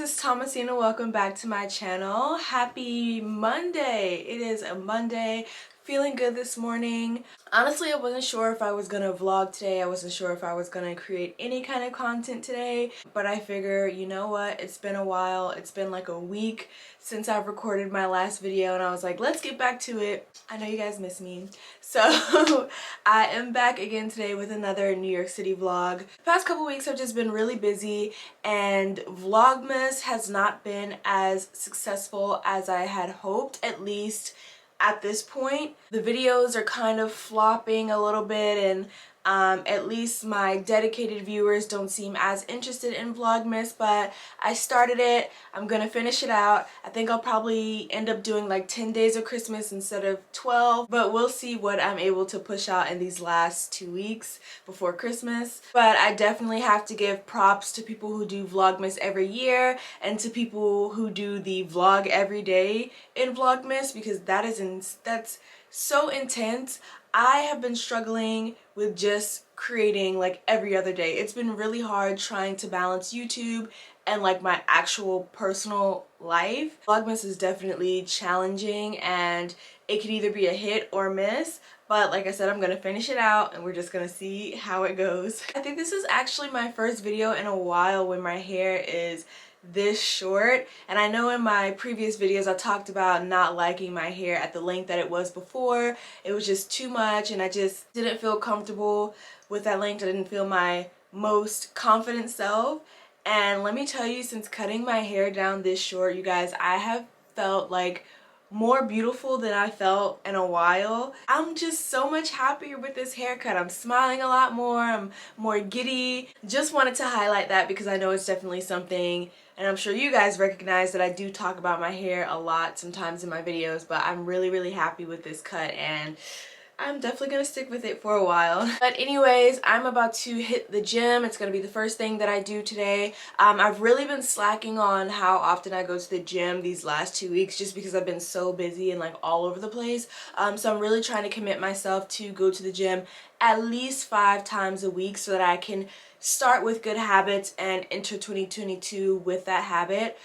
it's Thomasina. Welcome back to my channel. Happy Monday. It is a Monday. Feeling good this morning. Honestly, I wasn't sure if I was gonna vlog today. I wasn't sure if I was gonna create any kind of content today, but I figure, you know what, it's been a while. It's been like a week since I've recorded my last video, and I was like, let's get back to it. I know you guys miss me. So I am back again today with another New York City vlog. The past couple weeks I've just been really busy, and Vlogmas has not been as successful as I had hoped, at least at this point. The videos are kind of flopping a little bit, and at least my dedicated viewers don't seem as interested in Vlogmas, but I started it. I'm gonna finish it out. I think I'll probably end up doing like 10 days of Christmas instead of 12, but we'll see what I'm able to push out in these last 2 weeks before Christmas. But I definitely have to give props to people who do Vlogmas every year and to people who do the vlog every day in Vlogmas, because that's so intense. I have been struggling with just creating like every other day. It's been really hard trying to balance YouTube and like my actual personal life. Vlogmas is definitely challenging, and it could either be a hit or miss. But like I said, I'm gonna finish it out and we're just gonna see how it goes. I think this is actually my first video in a while when my hair is this short, and I know in my previous videos I talked about not liking my hair at the length that it was before. It was just too much and I just didn't feel comfortable with that length. I didn't feel my most confident self, and let me tell you, since cutting my hair down this short, you guys, I have felt like more beautiful than I felt in a while. I'm just so much happier with this haircut. I'm smiling a lot more. I'm more giddy. Just wanted to highlight that because I know it's definitely something, and I'm sure you guys recognize that I do talk about my hair a lot sometimes in my videos, but I'm really happy with this cut, and I'm definitely gonna stick with it for a while. But anyways, I'm about to hit the gym. It's gonna be the first thing that I do today. I've really been slacking on how often I go to the gym these last 2 weeks just because I've been so busy and like all over the place. So I'm really trying to commit myself to go to the gym at least 5 times a week so that I can start with good habits and enter 2022 with that habit.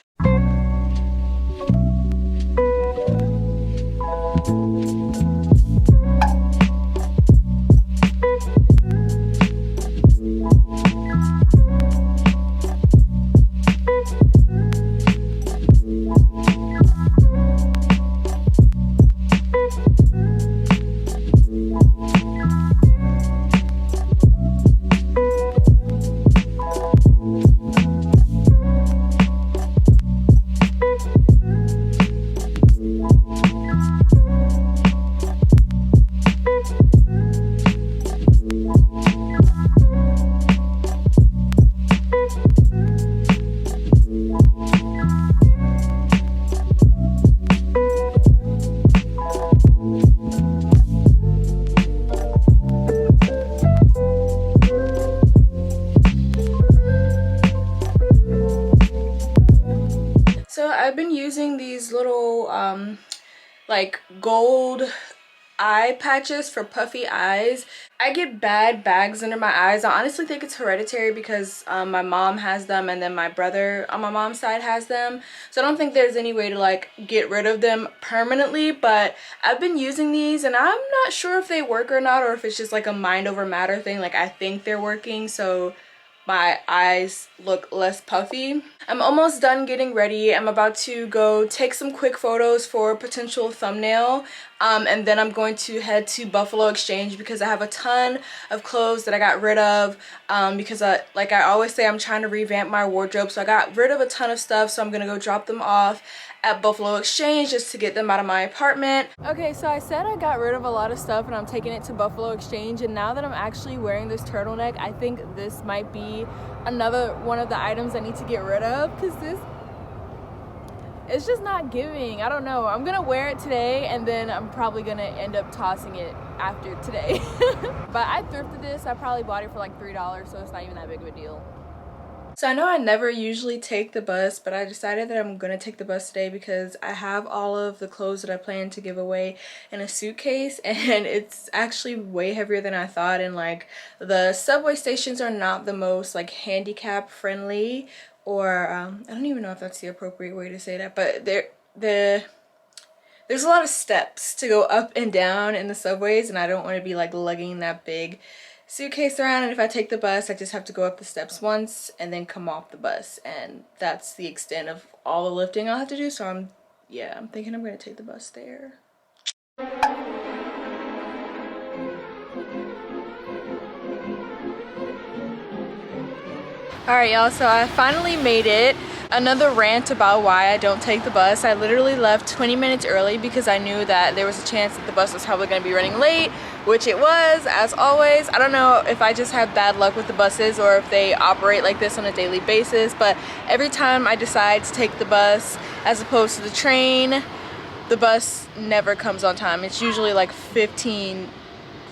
I've been using these little like gold eye patches for puffy eyes. I get bad bags under my eyes. I honestly think it's hereditary because my mom has them, and then my brother on my mom's side has them. So I don't think there's any way to like get rid of them permanently, but I've been using these and I'm not sure if they work or not, or if it's just like a mind over matter thing. Like I think they're working, so my eyes look less puffy. I'm almost done getting ready. I'm about to go take some quick photos for a potential thumbnail, and then I'm going to head to Buffalo Exchange because I have a ton of clothes that I got rid of, because like I always say, I'm trying to revamp my wardrobe. So I got rid of a ton of stuff, so I'm gonna go drop them off at Buffalo Exchange just to get them out of my apartment. Okay, so I said I got rid of a lot of stuff and I'm taking it to Buffalo Exchange, and now that I'm actually wearing this turtleneck, I think this might be another one of the items I need to get rid of, because it's just not giving. I don't know. I'm gonna wear it today and then I'm probably gonna end up tossing it after today. But I thrifted this. I probably bought it for like $3, so it's not even that big of a deal. So I know I never usually take the bus, but I decided that I'm gonna take the bus today because I have all of the clothes that I plan to give away in a suitcase, and it's actually way heavier than I thought. And like the subway stations are not the most like handicap friendly or I don't even know if that's the appropriate way to say that, but there's a lot of steps to go up and down in the subways, and I don't want to be like lugging that big suitcase around, and if I take the bus I just have to go up the steps once and then come off the bus, and that's the extent of all the lifting I'll have to do. So I'm thinking I'm gonna take the bus there. Alright y'all, so I finally made it. Another rant about why I don't take the bus. I literally left 20 minutes early because I knew that there was a chance that the bus was probably going to be running late, which it was, as always. I don't know if I just have bad luck with the buses or if they operate like this on a daily basis, but every time I decide to take the bus as opposed to the train, the bus never comes on time. It's usually like 15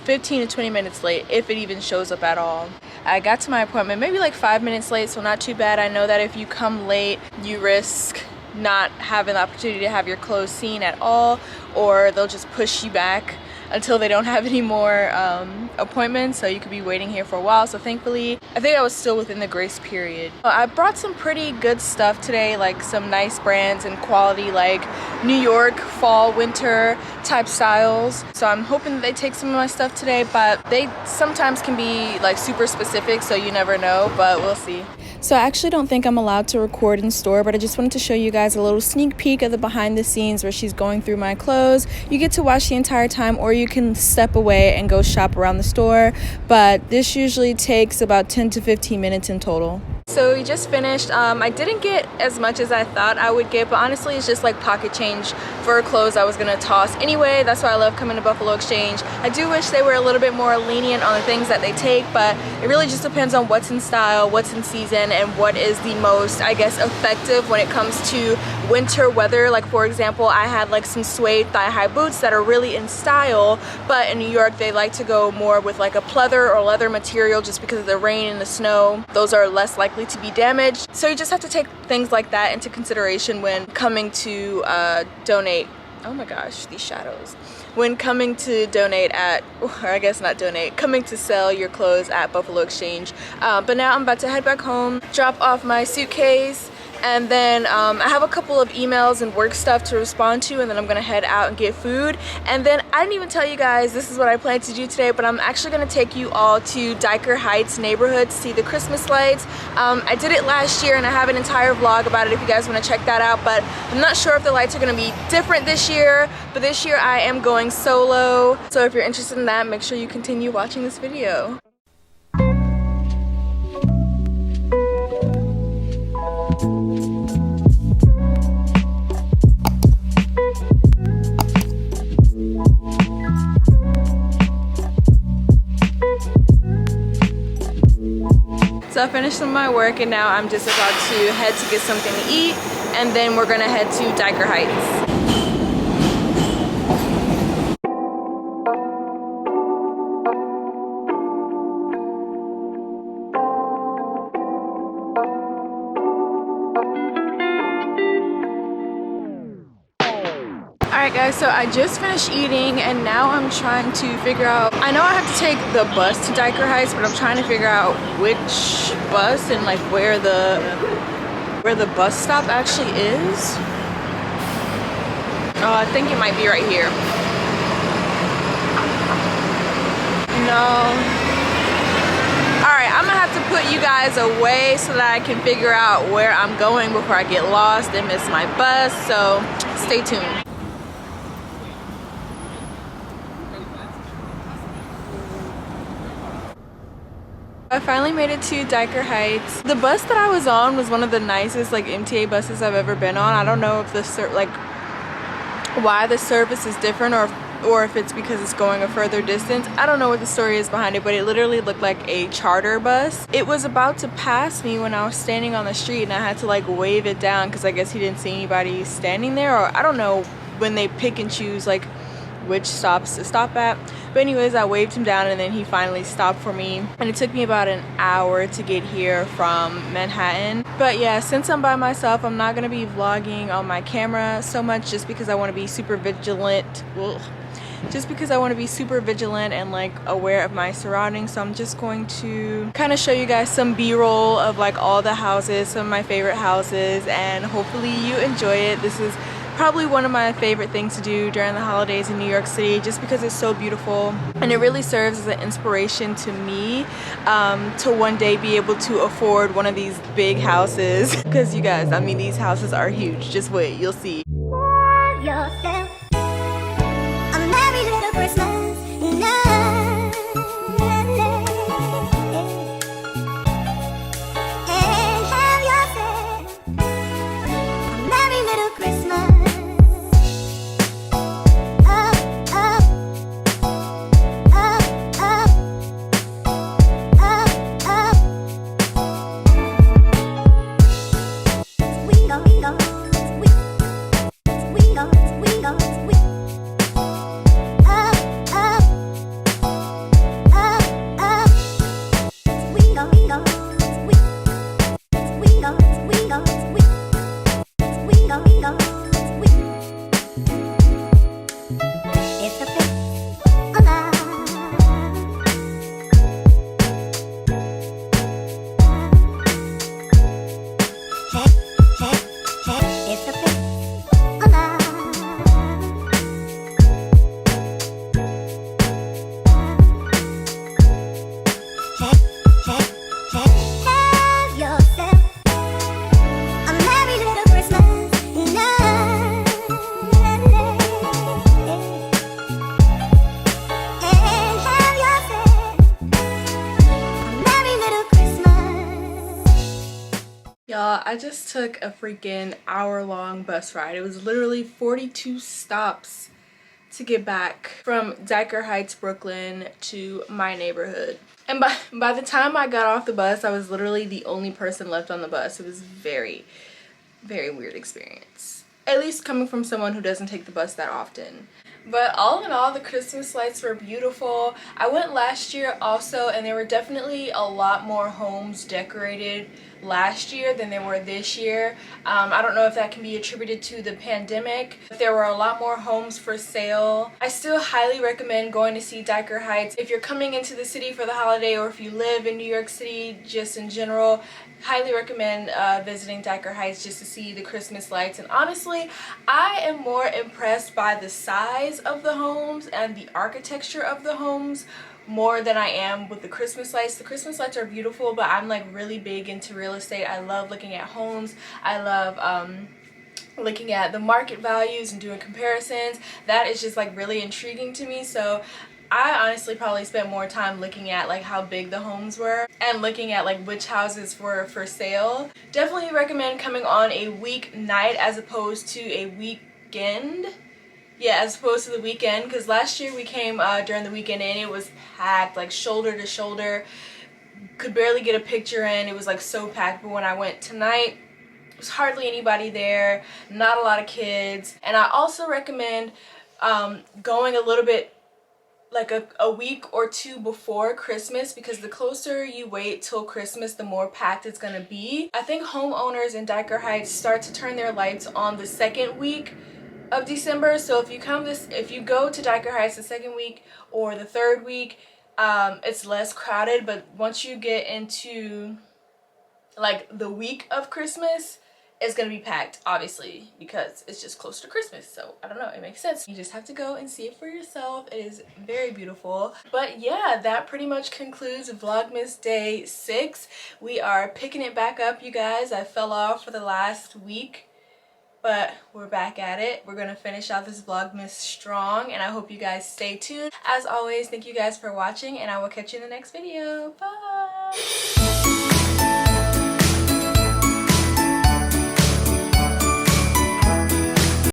to 20 minutes late, if it even shows up at all. I got to my appointment maybe like 5 minutes late, so not too bad. I know that if you come late, you risk not having the opportunity to have your clothes seen at all, or they'll just push you back until they don't have any more appointments, so you could be waiting here for a while. So thankfully, I think I was still within the grace period. I brought some pretty good stuff today, like some nice brands and quality, like New York fall winter type styles. So I'm hoping that they take some of my stuff today, but they sometimes can be like super specific, so you never know, but we'll see. So I actually don't think I'm allowed to record in store, but I just wanted to show you guys a little sneak peek of the behind the scenes where she's going through my clothes. You get to watch the entire time, or you can step away and go shop around the store, but this usually takes about 10 to 15 minutes in total. So we just finished. I didn't get as much as I thought I would get, but honestly it's just like pocket change for clothes I was gonna toss anyway. That's why I love coming to Buffalo Exchange. I do wish they were a little bit more lenient on the things that they take, but it really just depends on what's in style, what's in season, and what is the most, I guess, effective when it comes to winter weather. Like for example, I had like some suede thigh-high boots that are really in style, but in New York they like to go more with like a pleather or leather material just because of the rain and the snow. Those are less likely to be damaged. So you just have to take things like that into consideration when coming to donate. Oh my gosh, these shadows. When coming to donate at, or I guess not donate, coming to sell your clothes at Buffalo Exchange. But now I'm about to head back home, drop off my suitcase, and then I have a couple of emails and work stuff to respond to, and then I'm gonna head out and get food. And then I didn't even tell you guys this is what I plan to do today, but I'm actually gonna take you all to Dyker Heights neighborhood to see the Christmas lights. I did it last year and I have an entire vlog about it if you guys want to check that out, but I'm not sure if the lights are gonna be different this year, but this year I am going solo. So if you're interested in that, make sure you continue watching this video. So I finished some of my work and now I'm just about to head to get something to eat, and then we're gonna head to Dyker Heights. Alright guys, so I just finished eating and now I'm trying to figure out, I know I have to take the bus to Dyker Heights, but I'm trying to figure out which bus and like where the bus stop actually is. Oh, I think it might be right here. No. Alright, I'm gonna have to put you guys away so that I can figure out where I'm going before I get lost and miss my bus, so stay tuned. I finally made it to Dyker Heights. The bus that I was on was one of the nicest like MTA buses I've ever been on. I don't know if why the service is different, or if it's because it's going a further distance. I don't know what the story is behind it, but it literally looked like a charter bus. It was about to pass me when I was standing on the street and I had to like wave it down because I guess he didn't see anybody standing there, or I don't know when they pick and choose like which stops to stop at. But anyways, I waved him down and then he finally stopped for me, and it took me about an hour to get here from Manhattan. But yeah, since I'm by myself, I'm not gonna be vlogging on my camera so much just because I want to be super vigilant. Ugh. just because I want to be super vigilant and like aware of my surroundings. So I'm just going to kind of show you guys some b-roll of like all the houses, some of my favorite houses, and hopefully you enjoy it. This is probably one of my favorite things to do during the holidays in New York City, just because it's so beautiful, and it really serves as an inspiration to me to one day be able to afford one of these big houses. Because you guys, I mean, these houses are huge. Just wait, you'll see. Yourself a merry little Christmas night, and have yourself a merry little Christmas. Up, up, up, up, up, up. We go, we go. Y'all, I just took a freaking hour-long bus ride. It was literally 42 stops to get back from Dyker Heights, Brooklyn to my neighborhood. And by the time I got off the bus, I was literally the only person left on the bus. It was very, very weird experience. At least coming from someone who doesn't take the bus that often. But all in all, the Christmas lights were beautiful. I went last year also, and there were definitely a lot more homes decorated last year than there were this year. I don't know if that can be attributed to the pandemic. There were a lot more homes for sale. I still highly recommend going to see Dyker Heights. If you're coming into the city for the holiday, or if you live in New York City just in general, highly recommend visiting Dyker Heights just to see the Christmas lights. And honestly, I am more impressed by the size of the homes and the architecture of the homes more than I am with the Christmas lights. The Christmas lights are beautiful, but I'm like really big into real estate. I love looking at homes. I love looking at the market values and doing comparisons. That is just like really intriguing to me. So I honestly probably spent more time looking at like how big the homes were and looking at like which houses were for sale. Definitely recommend coming on a weeknight as opposed to a weekend. Yeah, as opposed to the weekend, because last year we came during the weekend and it was packed, like shoulder to shoulder. Could barely get a picture in. It was like so packed. But when I went tonight, there was hardly anybody there, not a lot of kids. And I also recommend going a little bit like a week or two before Christmas, because the closer you wait till Christmas, the more packed it's gonna be. I think homeowners in Dyker Heights start to turn their lights on the second week of December. So if you go to Dyker Heights the second week or the third week, it's less crowded. But once you get into like the week of Christmas, it's gonna be packed, obviously, because it's just close to Christmas. So I don't know, it makes sense. You just have to go and see it for yourself. It is very beautiful. But yeah, that pretty much concludes Vlogmas Day 6. We are picking it back up, you guys. I fell off for the last week, but we're back at it. We're gonna finish out this Vlogmas strong, and I hope you guys stay tuned. As always, thank you guys for watching, and I will catch you in the next video. Bye!